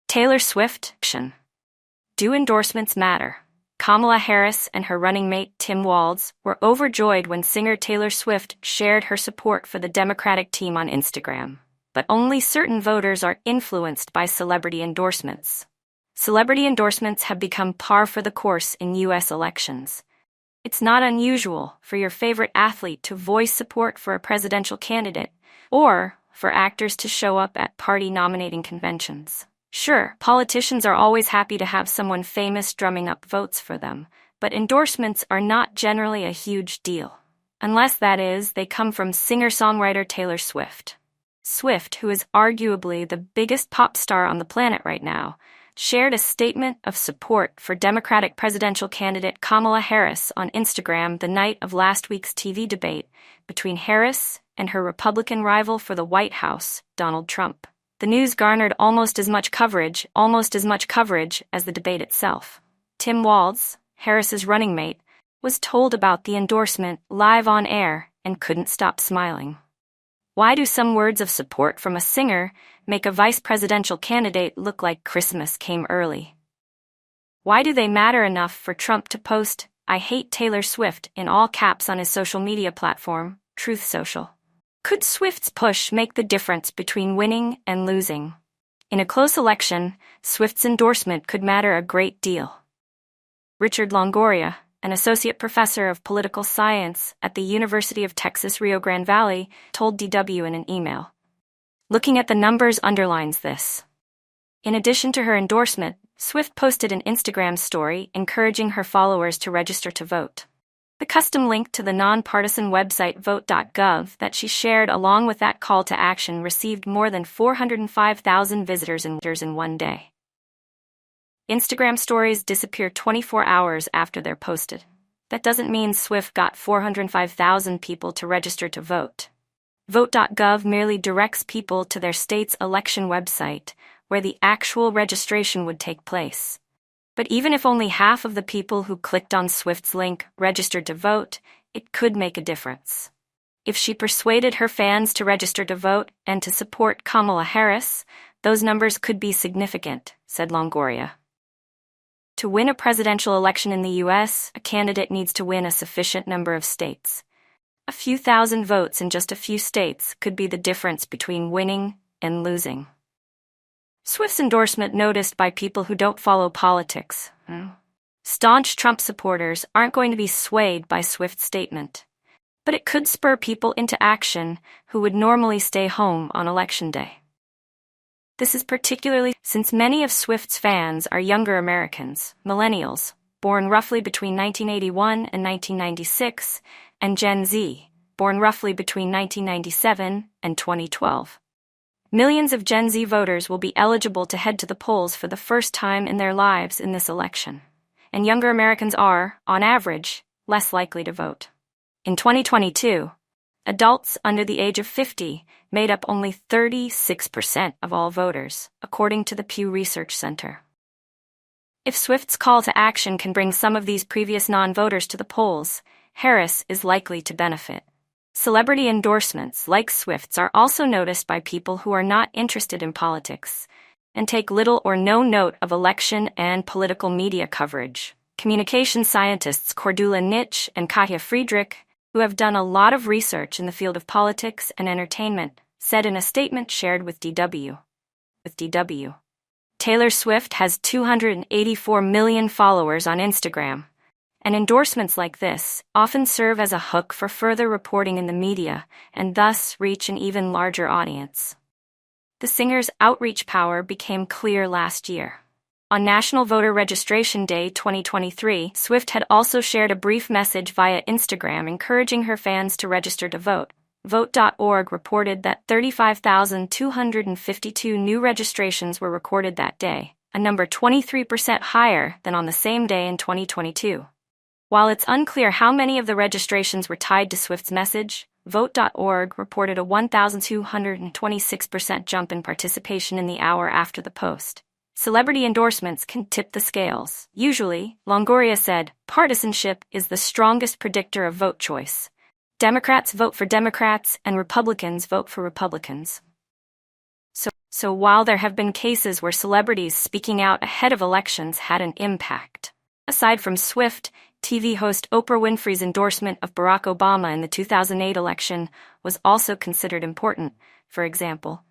Taylor Swift. Do endorsements matter? Kamala Harris and her running mate Tim Walz were overjoyed when singer Taylor Swift shared her support for the Democratic team on Instagram. But only certain voters are influenced by celebrity endorsements. Celebrity endorsements have become par for the course in U.S. elections. It's not unusual for your favorite athlete to voice support for a presidential candidate, or for actors to show up at party nominating conventions. Sure, politicians are always happy to have someone famous drumming up votes for them, but endorsements are not generally a huge deal. Unless, that is, they come from singer-songwriter Taylor Swift. Swift, who is arguably the biggest pop star on the planet right now, shared a statement of support for Democratic presidential candidate Kamala Harris on Instagram the night of last week's TV debate between Harris and her Republican rival for the White House, Donald Trump. The news garnered almost as much coverage as the debate itself. Tim Walz, Harris's running mate, was told about the endorsement live on air and couldn't stop smiling. Why do some words of support from a singer make a vice presidential candidate look like Christmas came early? Why do they matter enough for Trump to post, "I hate Taylor Swift" in all caps on his social media platform, Truth Social? Could Swift's push make the difference between winning and losing? In a close election, Swift's endorsement could matter a great deal. Richard Longoria, an associate professor of political science at the University of Texas Rio Grande Valley, told DW in an email. Looking at the numbers underlines this. In addition to her endorsement, Swift posted an Instagram story encouraging her followers to register to vote. The custom link to the nonpartisan website vote.gov that she shared along with that call to action received more than 405,000 visitors in one day. Instagram stories disappear 24 hours after they're posted. That doesn't mean Swift got 405,000 people to register to vote. Vote.gov merely directs people to their state's election website, where the actual registration would take place. But even if only half of the people who clicked on Swift's link registered to vote, it could make a difference. If she persuaded her fans to register to vote and to support Kamala Harris, those numbers could be significant, said Longoria. To win a presidential election in the U.S., a candidate needs to win a sufficient number of states. A few thousand votes in just a few states could be the difference between winning and losing. Swift's endorsement noticed by people who don't follow politics. Staunch Trump supporters aren't going to be swayed by Swift's statement, but it could spur people into action who would normally stay home on Election Day. This is particularly since many of Swift's fans are younger Americans, millennials, born roughly between 1981 and 1996, and Gen Z, born roughly between 1997 and 2012. Millions of Gen Z voters will be eligible to head to the polls for the first time in their lives in this election, and younger Americans are, on average, less likely to vote. In 2022, adults under the age of 50 made up only 36% of all voters, according to the Pew Research Center. If Swift's call to action can bring some of these previous non-voters to the polls, Harris is likely to benefit. Celebrity endorsements like Swift's are also noticed by people who are not interested in politics and take little or no note of election and political media coverage. Communication scientists Cordula Nitsch and Katja Friedrich, who have done a lot of research in the field of politics and entertainment, said in a statement shared with DW. Taylor Swift has 284 million followers on Instagram, and endorsements like this often serve as a hook for further reporting in the media and thus reach an even larger audience. The singer's outreach power became clear last year. On National Voter Registration Day 2023, Swift had also shared a brief message via Instagram encouraging her fans to register to vote. Vote.org reported that 35,252 new registrations were recorded that day, a number 23% higher than on the same day in 2022. While it's unclear how many of the registrations were tied to Swift's message, Vote.org reported a 1,226% jump in participation in the hour after the post. Celebrity endorsements can tip the scales. Usually, Longoria said, partisanship is the strongest predictor of vote choice. Democrats vote for Democrats and Republicans vote for Republicans. So while there have been cases where celebrities speaking out ahead of elections had an impact, aside from Swift, TV host Oprah Winfrey's endorsement of Barack Obama in the 2008 election was also considered important. For example,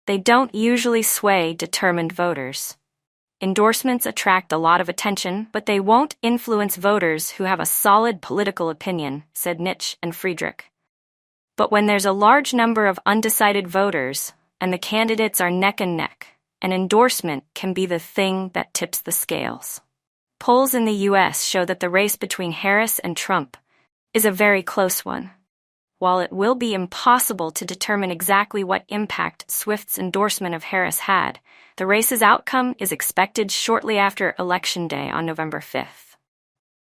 they don't usually sway determined voters. Endorsements attract a lot of attention, but they won't influence voters who have a solid political opinion, said Nitsch and Friedrich. But when there's a large number of undecided voters, and the candidates are neck and neck, an endorsement can be the thing that tips the scales. Polls in the U.S. show that the race between Harris and Trump is a very close one. While it will be impossible to determine exactly what impact Swift's endorsement of Harris had, the race's outcome is expected shortly after Election Day on November 5th.